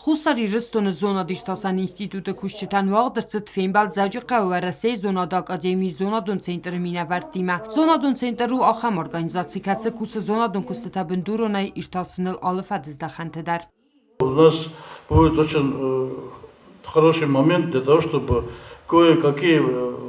Խուսարի Ռստոնը զոնադիշտասան ինստիտուտը կուշչտան վաղդրցըտ ֆենբալ ձաջուղա ու արասեի զոնադա ակադեմի զոնադուն ցենտրը մինավարտիմա։ Զոնադուն ցենտրու ախամ օրգանիզացիկացը կուսը զոնադուն կուստաթաբնդուրոնայ իրտասնыл алыфадыздахантедар. У нас будет очень хороший момент для того, чтобы кое-какие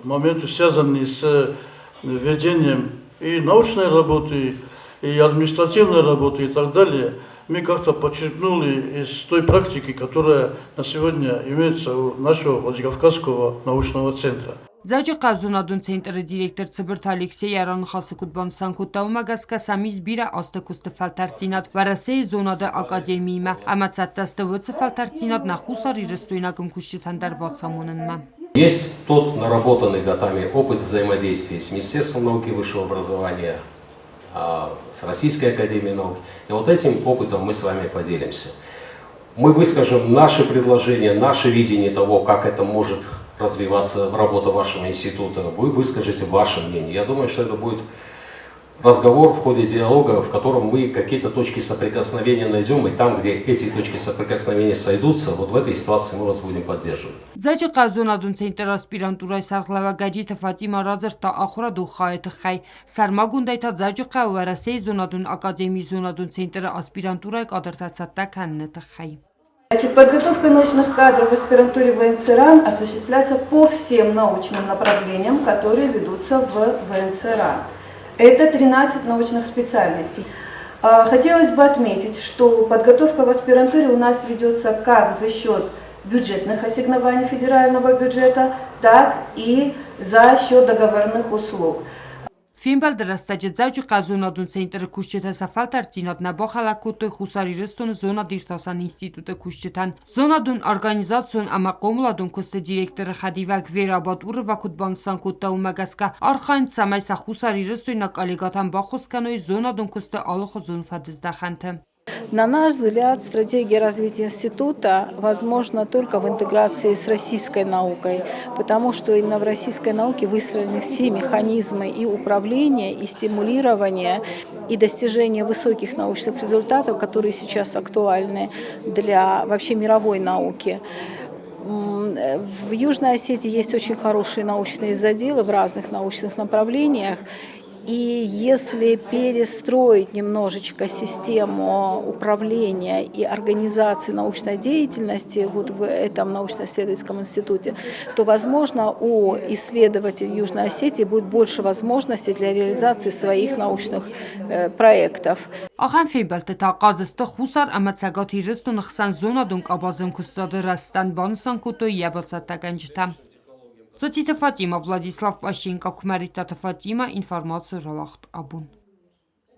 моменты, связанные с ведением и научной работы, и административной работы и так далее, мы как-то подчеркнули из той практики, которая на сегодня имеется у нашего Владикавказского научного центра. Ձաջուղա զոնադուն ցենտրը դիրեկտոր Ցբրտ Ալեքսեյ Արանխասուկուտբան Սանկուտաումագասկա Սամիս բիրա աստակուստը ֆալտարցինատ վարասեի զոնադը ակադեմիյմա ամացատաստվոցը ֆալտարցինատ նախուսարի ռստույնակում կուշչթանդար բացամոննմա. Есть тот наработанный годами опыт взаимодействия с Министерством науки и высшего образования, с Российской академией наук. И вот этим опытом мы с вами поделимся. Мы выскажем наши предложения, наше видение того, как это может развиваться в работе вашего института. Вы выскажете ваше мнение. Я думаю, что это будет разговор в ходе диалога, в котором мы какие-то точки соприкосновения найдем, и там, где эти точки соприкосновения сойдутся, вот в этой ситуации мы вас будем поддерживать. Ձաջուղա զոնադուն ցենտրը ասպիրանտուրայ սարխլավագաջիթը Ֆատիմա Ռազերտա ախորադու խայթը խայ սարմագունդայթա ձաջուղա ու արասեի զոնադուն ակադեմի զոնադուն ցենտրը ասպիրանտուրայ կադրտացատականնը խայ. Подготовка научных кадров в аспирантуре ВНЦ-РАН осуществляется по всем научным направлениям, которые ведутся в ВНЦ-РАН. Это 13 научных специальностей. Хотелось бы отметить, что подготовка в аспирантуре у нас ведется как за счет бюджетных ассигнований федерального бюджета, так и за счет договорных услуг. Финбал дырастаджы ձաջուղա զոնադուն ցենտրը կուշչթա սաֆալտարցինատ նաբոխալակուտը խուսարի Ռստոնը զոնադիրտասան ինստիտուտը կուշչթան զոնադուն օրգանիզացիոն ամակոմլադուն կուստը դիրեկտորը Խադիվակ Վերաբադ ուրվակուտբան Սանկուտաումագասկա արխայն ցամայսա խուսարի Ռստույնակ ալեգաթան բախոսկանոյ զոնադուն կուստը ալոխոզուն ֆադыздախանթը. На наш взгляд, стратегия развития института возможна только в интеграции с российской наукой, потому что именно в российской науке выстроены все механизмы и управления, и стимулирования, и достижения высоких научных результатов, которые сейчас актуальны для вообще мировой науки. В Южной Осетии есть очень хорошие научные заделы в разных научных направлениях. И если перестроить немножечко систему управления и организации научной деятельности вот в этом научно-исследовательском институте, то, возможно, у исследователей Южной Осетии будет больше возможностей для реализации своих научных проектов. Ախան ֆեյբալտը տակազստը խուսար ամացագաթի Ռստոնը խսան զոնադուն կաբազն կուստադը Ռաստան բանսան կուտոյ յաբացատական ջտամ. Соците Фатима, Владислав Пащенко, Кумарита Фатима, информацию Равахт Абун.